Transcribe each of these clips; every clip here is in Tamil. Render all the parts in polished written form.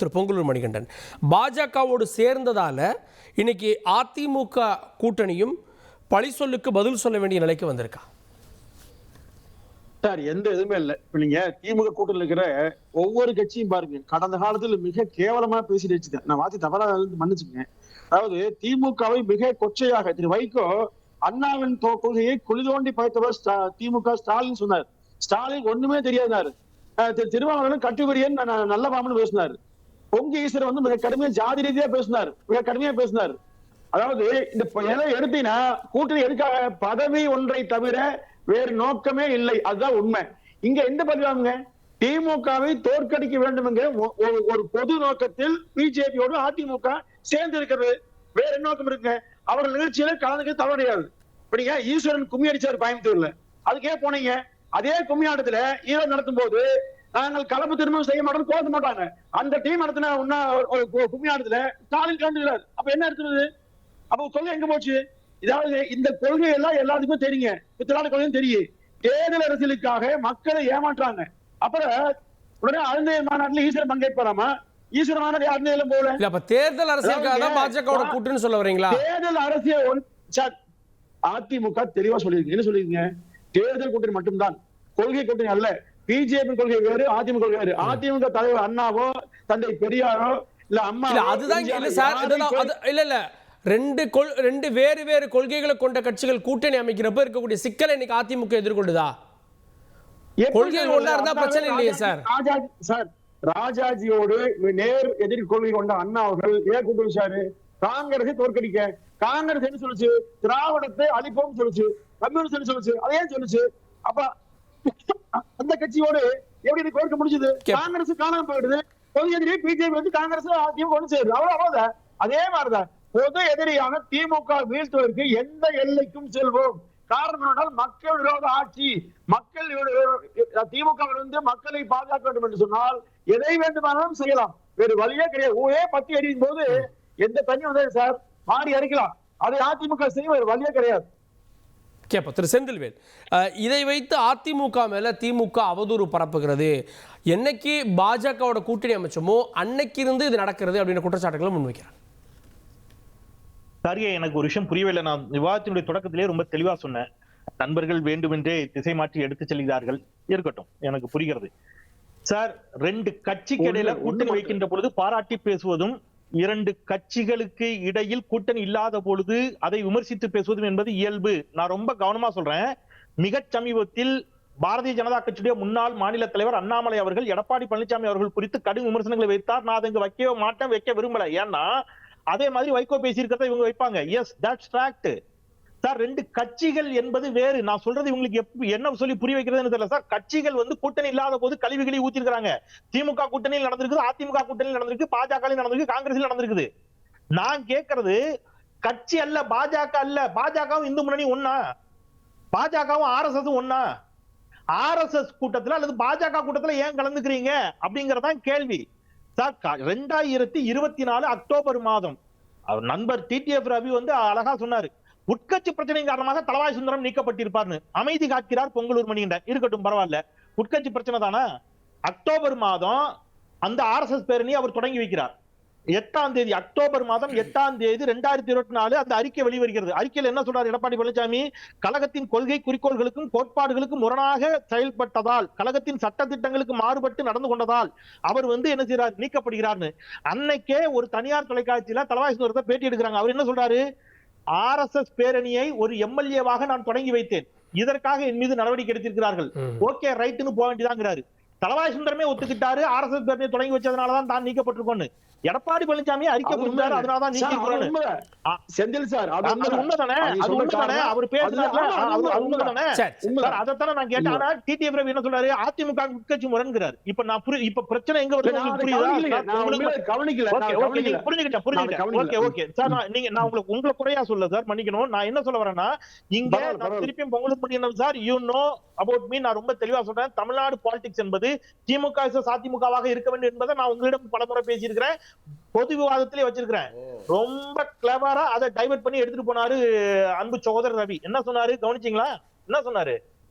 திரு பொங்கலூர் மணிகண்டன், பாஜகவோடு சேர்ந்ததால இன்னைக்கு அதிமுக கூட்டணியும் பழி சொல்லுக்கு பதில் சொல்ல வேண்டிய நிலைக்கு வந்திருக்கா? சார், எந்த இதுவுமே இல்ல. இப்ப நீங்க திமுக கூட்டணியில் இருக்கிற ஒவ்வொரு கட்சியும் பாருங்க, கடந்த காலத்துல மிக கேவலமா பேசிட்டு வச்சுட்டேன். நான் வார்த்தை தவறா மன்னிச்சுங்க. அதாவது திமுகவை மிக கொச்சையாக திரு வைகோ அண்ணாவின் கொள்கையை குழி தோண்டி படைத்தவர் திமுக ஸ்டாலின் சொன்னார். ஸ்டாலின் ஒண்ணுமே தெரியாதாரு. திருமாவளவன் கட்டுவரியன் நல்ல பாம்பு பேசினார். பொங்கு ஈஸ்வரர் வந்து மிக கடுமையா ஜாதி ரீதியா பேசினார், மிக கடுமையா பேசினார். அதாவது இந்த எடுத்தீங்கன்னா கூட்டணி எதுக்காக? பதவி ஒன்றை தவிர வேறு நோக்கமே இல்லை. அதுதான் உண்மை. இங்க எந்த பதிவாங்க? திமுகவை தோற்கடிக்க வேண்டும் என்கிற ஒரு பொது நோக்கத்தில் பிஜேபியோடு அதிமுக சேர்ந்து இருக்கிறது. வேற நோக்கம் இருக்கு. அவர் நிகழ்ச்சியில கலந்துக்க தவறியாது. இப்படிங்க ஈஸ்வரன் கும்மி அடிச்சாரு கோயம்புத்தூர்ல, அதுக்கே போனீங்க. அதே கும்மி ஆட்டத்துல ஈரோடு நடத்தும் போது நாங்கள் கலப்பு திருமணம் செய்ய மாட்டோம் கோத மாட்டாங்க. அந்த டீம் நடத்தின கும்மி ஆட்டத்துல ஸ்டாலின் கலந்துக்கிறார். அப்ப என்ன எடுத்துறது? அப்ப கொள்கை எங்க போச்சு? இதாவது இந்த கொள்கை எல்லாம் எல்லாத்துக்கும் தெரியுங்க. பித்தலான கொள்கையும் தெரியும். தேர்தல் அரசியலுக்காக மக்களை ஏமாற்றாங்க. அப்புறம் உடனே அருந்தைய மாநாட்டில் ஈஸ்வரன் பங்கேற்பாராமா? ஈஸ்வரன் மாநாடு யாருன்னு போல. அப்ப தேர்தல் அரசியலுக்காக பாஜகவோட கூட்டணி சொல்ல வரீங்களா? தேர்தல் அரசியல் அதிமுக தெளிவா சொல்லிருக்கு. என்ன சொல்லிருக்கீங்க? தேர்தல் கூட்டணி மட்டும்தான், கொள்கை கூட்டணி அல்ல. பிஜேபி கொள்கை வேறு, அதிமுக கொள்கை வேறு. அதிமுக தலைவர் அண்ணாவோ தந்தை பெரியாரோ இல்ல அம்மா, அதுதான் இல்ல சார். இல்ல இல்ல, ரெண்டு வேறு வேறு கொள்கைகளை கொண்ட கட்சிகள் கூட்டணி அமைக்கிறப்ப இருக்கக்கூடிய சிக்கலை இன்னைக்கு அதிமுக எதிர்கொள்ளுதா? கொள்கைகள் ஒன்றா இருந்தா பிரச்சனை இல்லையே சார். சார், ராஜாஜியோடு நேர் எதிர் கொள்கை கொண்ட அண்ணா அவர்கள் ஏன் கூட்டு வச்சாரு? காங்கிரஸை தோற்கடிக்க. காங்கிரஸ் என்ன சொல்லுச்சு? திராவிடத்தை அழிப்போம் சொல்லுச்சு. கம்யூனிஸ்ட் சொல்லுச்சு. அதே சொல்லுச்சு. அப்ப அந்த கட்சியோடு எப்படி கோர்க்க முடிஞ்சது? காங்கிரஸ் காணாம போயிடுது. பொது எதிரி பிஜேபி வந்து காங்கிரஸ் அதிமுக ஒண்ணு சேருது. அவ்வளவுதான். அதே மாதிரிதான் பொது எதிரியான திமுக வீழ்த்துவதற்கு எந்த எல்லைக்கும் செல்வோம். காரணம் என்றால் மக்கள் விரோத ஆட்சி. மக்கள் திமுக மக்களை பாதுகாக்க வேண்டும் என்று சொன்னால் எதை வேண்டுமானாலும் செய்யலாம். வேறு வழியே கிடையாது. ஊரே பத்தி எரியும் போது எந்த தண்ணி வந்தது சார் மாறி அடிக்கலாம். அதை அதிமுக செய்ய வேறு வழியே கிடையாது. கேப்ப திரு செந்தில்வேல், இதை வைத்து அதிமுக மேல திமுக அவதூறு பரப்புகிறது. என்னைக்கு பாஜகவோட கூட்டணி அமைச்சமோ அன்னைக்கு இருந்து இது நடக்கிறது அப்படின்ற குற்றச்சாட்டுகளை முன்வைக்கிறார். சரியா, எனக்கு ஒரு விஷயம் புரியவில்லை. நான் விவாதத்தினுடைய தொடக்கத்திலே ரொம்ப தெளிவா சொன்னேன். நண்பர்கள் வேண்டுமென்றே திசை மாற்றி எடுத்து செல்கிறார்கள். இருக்கட்டும், எனக்கு புரிகிறது சார். ரெண்டு கட்சிக்கு இடையில கூட்டணி வைக்கின்ற பொழுது பாராட்டி பேசுவதும், இரண்டு கட்சிகளுக்கு இடையில் கூட்டணி இல்லாத பொழுது அதை விமர்சித்து பேசுவதும் என்பது இயல்பு. நான் ரொம்ப கவனமா சொல்றேன். மிக சமீபத்தில் பாரதிய ஜனதா கட்சியுடைய முன்னாள் மாநில தலைவர் அண்ணாமலை அவர்கள் எடப்பாடி பழனிசாமி அவர்கள் குறித்து கடும் விமர்சனங்களை வைத்தார். நான் அதை வைக்கவே மாட்டேன், வைக்க விரும்பல. ஏன்னா அதே மாதிரி வைகோ பேசியிருக்கிறத இவங்க வைப்பாங்க. Yes, that's fact sir. ரெண்டு கட்சிகள் என்பது வேறு. நான் சொல்றது இவங்களுக்கு என்ன சொல்லி புரிய வைக்கிறதுன்னு தெரியல சார். கட்சிகள் வந்து கூட்டணி இல்லாத போது கழிவுகளை ஊத்திருக்காங்க. திமுக கூட்டணியில் நடந்திருக்குது, அதிமுக கூட்டணியில் நடந்திருக்கு, பாஜக நடந்திருக்கு, காங்கிரஸில் நடந்திருக்குது. நான் கேட்கறது கட்சி அல்ல, பாஜக அல்ல. பாஜகவும் இந்து முன்னணி ஒன்னா? பாஜகவும் RSS ஒன்னா? RSS கூட்டத்துல அல்லது பாஜக கூட்டத்துல ஏன் கலந்துக்கிறீங்க அப்படிங்கறதான் கேள்வி சார். 2024 அக்டோபர் மாதம் அவர் நண்பர் TTF ரவி வந்து அழகா சொன்னாரு. உட்கட்சி பிரச்சனை காரணமாக தளவாய் சுந்தரம் நீக்கப்பட்டிருப்பார்னு. அமைதி காக்கிறார் பொங்கலூர் மணிகண்டன். இருக்கட்டும், பரவாயில்ல. உட்கட்சி பிரச்சனை தானே. அக்டோபர் மாதம் அந்த RSS பேரணி அவர் தொடங்கி வைக்கிறார். 8ஆம் தேதி, அக்டோபர் மாதம் 8ஆம் தேதி 2024 அந்த அறிக்கை வெளிவருகிறது. அறிக்கையில் என்ன சொல்றாரு எடப்பாடி பழனிசாமி? கழகத்தின் கொள்கை குறிக்கோள்களுக்கும் கோட்பாடுகளுக்கும் முரணாக செயல்பட்டதால், கழகத்தின் சட்ட திட்டங்களுக்கு மாறுபட்டு நடந்து கொண்டதால் அவர் வந்து என்ன செய்யறார்? நீக்கப்படுகிறார்னு. அன்னைக்கே ஒரு தனியார் தொலைக்காட்சியில தளவாய் சுந்தரத்தை பேட்டி எடுக்கிறாங்க. அவர் என்ன சொல்றாரு? RSS பேரணியை ஒரு MLA-வாக நான் தொடங்கி வைத்தேன், இதற்காக என் மீது நடவடிக்கை எடுத்திருக்கிறார்கள். ஓகே, ரைட்னு போக வேண்டியதாங்கிறாரு. தளவாய் சுந்தரமே ஒத்துக்கிட்டாரு RSS பேரணியை தொடங்கி வச்சதுனாலதான் தான் நீக்கப்பட்டிருக்கோன்னு. எடப்பாடி பழனிசாமி அறிக்கை கொடுத்தாரு, அதனாலதான் நீக்கப்பட்டிருக்கோம். செந்தில் சார், அது உண்மைதானே? அது உண்மைதானே? அவர் பேசுறாரு, அது உண்மைதானே? அதைத்தானே நான் கேட்டேன். ஆனா TTF ரவி என்ன சொல்றாரு? அதிமுக உட்கட்சி முரண்கிறார். இப்ப நான் இப்ப பிரச்சனை எங்க வருது புரியுதா? நான் உங்களை குறையா சொல்ல சார், மன்னிக்கணும். நான் என்ன சொல்ல வரேன்னா, இங்க திருப்பியும் பொங்கல் பண்ணிடணும் sir. You know about me. நான் ரொம்ப தெளிவா சொல்றேன். தமிழ்நாடு பாலிடிக்ஸ் என்பது திமுக அதிமுகவாக இருக்க வேண்டும் என்பதை நான் உங்களிடம் பலமுறை பேசியிருக்கிறேன், பொது விவாதத்திலே வச்சிருக்கிறேன். ரொம்ப கிளவரா அதை டைவர்ட் பண்ணி எடுத்துட்டு போனாரு அன்பு சகோதரர் ரவி. என்ன சொன்னாரு கவனிச்சீங்களா? என்ன சொன்னாரு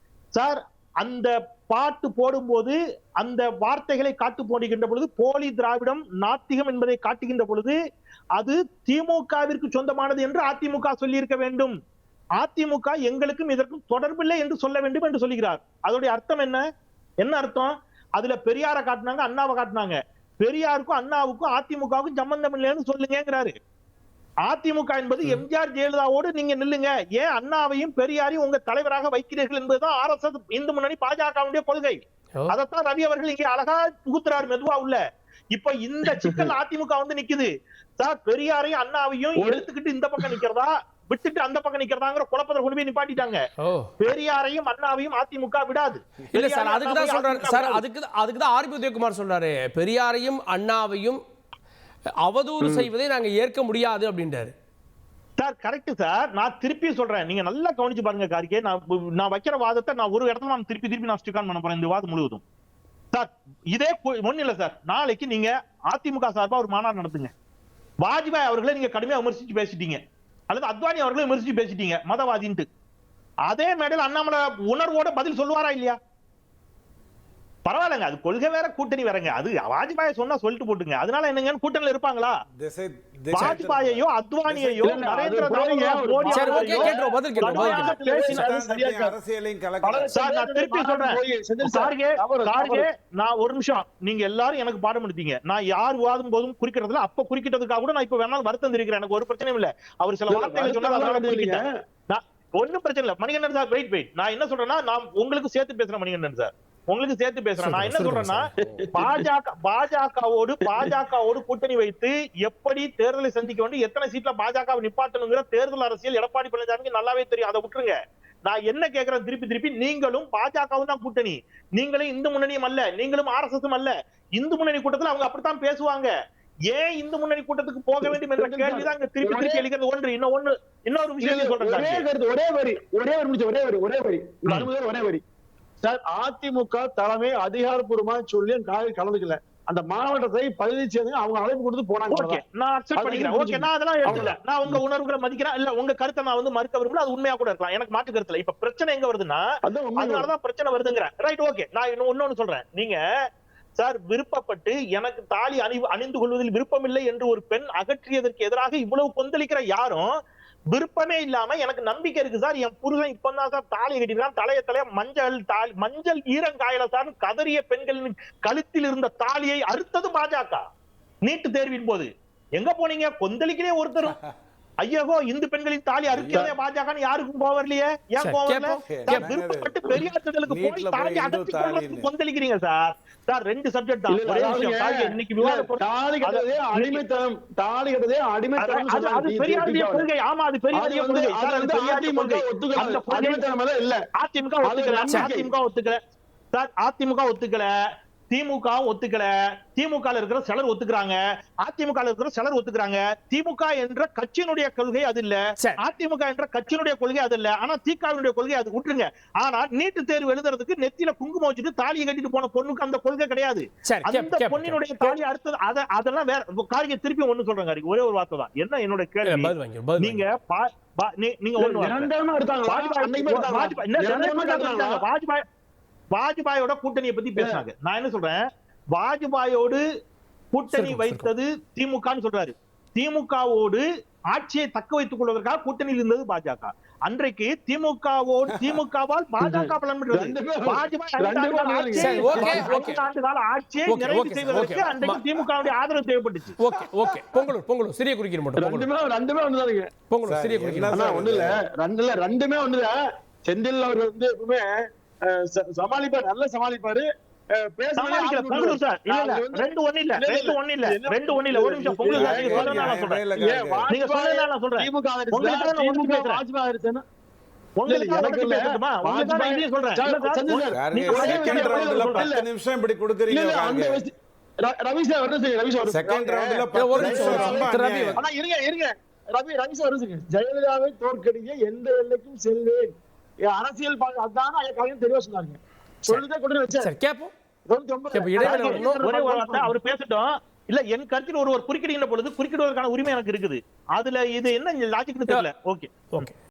சார்? அந்த பாட்டு போடும்போது அந்த வார்த்தைகளை காட்டு போடுகின்ற பொழுது போலி திராவிடம் நாத்திகம் என்பதை காட்டுகின்ற பொழுது அது திமுகவிற்கு சொந்தமானது என்று அதிமுக சொல்லி இருக்க வேண்டும். அதிமுக எங்களுக்கும் இதற்கும் தொடர்பில்லை என்று சொல்ல வேண்டும் என்று சொல்லுகிறார். அதோடைய அர்த்தம் என்ன அர்த்தம்? அதுல பெரியார காட்டினாங்க, அண்ணாவை காட்டினாங்க. பெரியாருக்கும் அண்ணாவுக்கும் அதிமுகவுக்கும் சம்பந்தம் இல்லைன்னு சொல்லுங்கிறாரு. அதிமுக என்பது எம்ஜிஆர் ஜெயலலிதாவோடு நீங்க நில்லுங்க, ஏன் அண்ணாவையும் பெரியாரையும் உங்க தலைவராக வைக்கிறீர்கள் என்பதுதான் RSS இந்து முன்னணி பாஜகவுடைய கொள்கை. அதைத்தான் ரவி அவர்கள் இங்கே அழகா புகுத்துறாரு மெதுவா உள்ள. இப்ப இந்த சிக்கல் அதிமுக வந்து நிக்குது சார். பெரியாரையும் அண்ணாவையும் எடுத்துக்கிட்டு இந்த பக்கம் நிக்கிறதா, விட்டுட்டு அந்த பக்கம் நிக்கிறதாங்கிற குழப்பத்தை கொண்டு போய் நிப்பாட்டிட்டாங்க. பெரியாரையும் அண்ணாவையும் அதிமுக விடாது. இல்ல சார், அதுக்குதான் சொல்றாரு சார், அதுக்குதான் ஆர்பி உதயகுமார் சொல்றாரு, பெரியாரையும் அண்ணாவையும் அவதூறு செய்வதை நாங்க ஏற்க முடியாது அப்படின்றாரு. Sir correct sir. நான் திருப்பி சொல்றேன், நீங்க நல்லா கவனிச்சு பாருங்க கார்கே. நான் வைக்கிற வாதத்தை நான் ஒரு இடத்துல நான் திருப்பி நான் ஸ்டிக் ஆன் பண்ண போறேன் இந்த வாதம் முழுவதும். சார் இதே ஒண்ணு இல்ல சார், நாளைக்கு நீங்க அதிமுக சார்பா ஒரு மாநாடு நடத்துங்க. வாஜ்பாய் அவர்களை நீங்க கடுமையா விமர்சிச்சு பேசிட்டீங்க, அல்லது அத்வானி அவர்களை விமர்சிச்சு பேசிட்டீங்க மதவாதின்ட்டு. அதே மேடையில் அண்ணாமலை உணர்வோட பதில் சொல்லுவாரா இல்லையா? பரவாயில்லங்க, அது கொள்கை வேற கூட்டணி வேறங்க. அது வாஜ்பாயை சொன்னா சொல்லிட்டு போட்டுங்க. அதனால என்னங்க கூட்டணியில இருப்பாங்களா? வாஜ்பாயையோ அத்வானியையோ நரேந்திர மோடி திருப்பி சொல்றேன். நான் ஒரு நிமிஷம், நீங்க எல்லாரும் எனக்கு பாடம் எடுத்தீங்க. நான் யார் விவாதம் போதும் குறிக்கிறதுல அப்ப குறிக்கிட்டதுக்காக கூட நான் இப்ப வேணாலும் வருத்தம் தெரிவிக்கிறேன். எனக்கு ஒரு பிரச்சனையும் இல்ல. அவர் சில வார்த்தைகளை சொன்னா ஒன்னும் பிரச்சனை இல்ல. Manikandan sir wait. நான் என்ன சொல்றேன்னா, நான் உங்களுக்கு சேர்த்து பேசுறேன் மணிகண்டன் சார், உங்களுக்கு சேர்த்து பேசுறேன். நான் என்ன சொல்றேன்னா, பாஜகவோடு கூட்டணி வைத்து எப்படி தேர்தலை சந்திக்க வேண்டும், எத்தனை சீட்ல பாஜகவை நிப்பாட்டணுங்கிற தேர்தல் அரசியல் எடப்பாடி பழனிசாமிக்கு நல்லாவே தெரியும். அதை விட்டுருங்க. நான் என்ன கேட்கிறேன் திருப்பி, நீங்களும் பாஜகவும் தான் கூட்டணி, நீங்களும் இந்து முன்னணியும் அல்ல, நீங்களும் RSS அல்ல. இந்து முன்னணி கூட்டத்தில் அவங்க அப்படித்தான் பேசுவாங்க. ஏன் இந்து முன்னணி கூட்டத்துக்கு போக வேண்டும் என்ற கேள்விதான் இங்க திருப்பி எழுகிறது. ஒன்று இன்னொரு விஷயம் சொல்றேன். ஒரே வரி சார், அதிமுக தலைமை அதிகாரப்பூர்வமா சொல்லி கலந்துக்கல. அந்த மாவட்டத்தை பதிவு செய்து அவங்க அழைப்பு கொடுத்து போனாங்க. நான் அக்செப்ட் பண்ணிக்கிறேன். ஓகே, நான் அதெல்லாம் எடுத்துக்கல. நான் உங்க உணர்வுகளை மதிக்கிறேன். இல்ல உங்க கருத்தை நான் வந்து மறுக்க விரும்பல. அது உண்மையா கூட இருக்கலாம், எனக்கு மாற்று கருத்துல. இப்ப பிரச்சனை எங்க வருதுன்னா, அதனாலதான் பிரச்சனை வருதுங்கிறேன். Right, okay. நான் இன்னொன்னு சொல்றேன். நீங்க சார் விருப்பப்பட்டு எனக்கு தாலி அணிந்து கொள்வதில் விருப்பமில்லை என்று ஒரு பெண் அகற்றியதற்கு எதிராக இவ்வளவு கொந்தளிக்கிற யாரும் விருப்பமே இல்லாம எனக்கு நம்பிக்கை இருக்கு சார், என் புருஷன் இப்பதான் சார் தாலி கட்டிருக்கான், தலைய மஞ்சள் ஈரங்காயல சார் கதறிய பெண்களின் கழுத்தில் இருந்த தாலியை அறுத்தது பாஜக. நீட்டு தேர்வின் போது எங்க போனீங்க? கொந்தளிக்கிறே ஒருத்தரும் ஐயோ இந்து பெண்களின் தாலி அறுக்கிறதே பாஜக யாருக்கும் கோவம் இல்லையே. ஏன் கோவம் இல்ல? விருப்பப்பட்டு பெரியாற்றுதலுக்கு போய் தாலி அகற்றி கொந்தளிக்கிறீங்க சார். சார் ரெண்டு சப்ஜெக்ட் தான். இன்னைக்கு அது பெரியாருடைய கொள்கை. ஆமா, அது பெரியாருடைய கொள்கை. அதிமுக ஒத்துக்கல, திமுக ஒத்துக்கல, திமுக இருக்கிற சிலர் ஒத்துக்கிறாங்க, அதிமுக இருக்கிற சிலர் ஒத்துக்கிறாங்க. திமுக என்ற கட்சியினுடைய கொள்கை அது இல்ல, அதிமுக என்ற கட்சியினுடைய கொள்கை அது இல்ல. ஆனா திகாவினுடைய கொள்கை அது விட்டுருங்க. ஆனா நீட்டு தேர்வு எழுதுறதுக்கு நெத்தியில குங்குமம் வச்சுட்டு தாலியை கட்டிட்டு போன பொண்ணுக்கு அந்த கொள்கை கிடையாது. அந்த பொண்ணினுடைய தாலி அடுத்தது அதெல்லாம் வேற காரியை. திருப்பி ஒண்ணு சொல்றேன், ஒரே ஒரு வார்த்தை தான். என்ன என்னோட கேள்வி, நீங்க வாஜ்பாயோட கூட்டணியை பத்தி பேசினாங்க. நான் என்ன சொல்றேன், வாஜ்பாயோடு கூட்டணி வைத்தது திமுகன்னு சொல்றாரு. திமுகவோடு ஆட்சியை தக்க வைத்துக் கொள்வதற்காக கூட்டணியில் இருந்தது பாஜக. அன்றைக்கு திமுகவால் பாஜக பலன் பெற்றது. வாஜ்பாய் ஆட்சியை நிறைவு செய்வதற்கு அன்றைக்கு திமுகவுடைய ஆதரவு தேவைப்பட்டுச்சு. பொங்கலூர் சிறிய குறுக்கீடு மட்டும் ரெண்டுமே ஒண்ணுதானுங்க. பொங்கலூர் சிறிய குறுக்கீடு ஒண்ணு இல்ல, ரெண்டுமே ஒண்ணுல. செந்தில் அவர் வந்து எப்பவுமே சமாளிப்பாரு, நல்லா சமாளிப்பாரு. ஜெயலலிதாவை தோற்கடிக்க எந்த எல்லைக்கும் செல்வேன், அரசியல் அதான் தெளிவா சொன்னாங்க. சொல்லிட்டே கொண்டு வச்சேன். அவர் பேசட்டும். இல்ல, என் கருத்தில் ஒருவர் குறுக்கிடுகின்ற பொழுது குறுக்கிடுவதற்கான உரிமை எனக்கு இருக்குது. அதுல இது என்ன லாஜிக்னு தெரியல. ஓகே.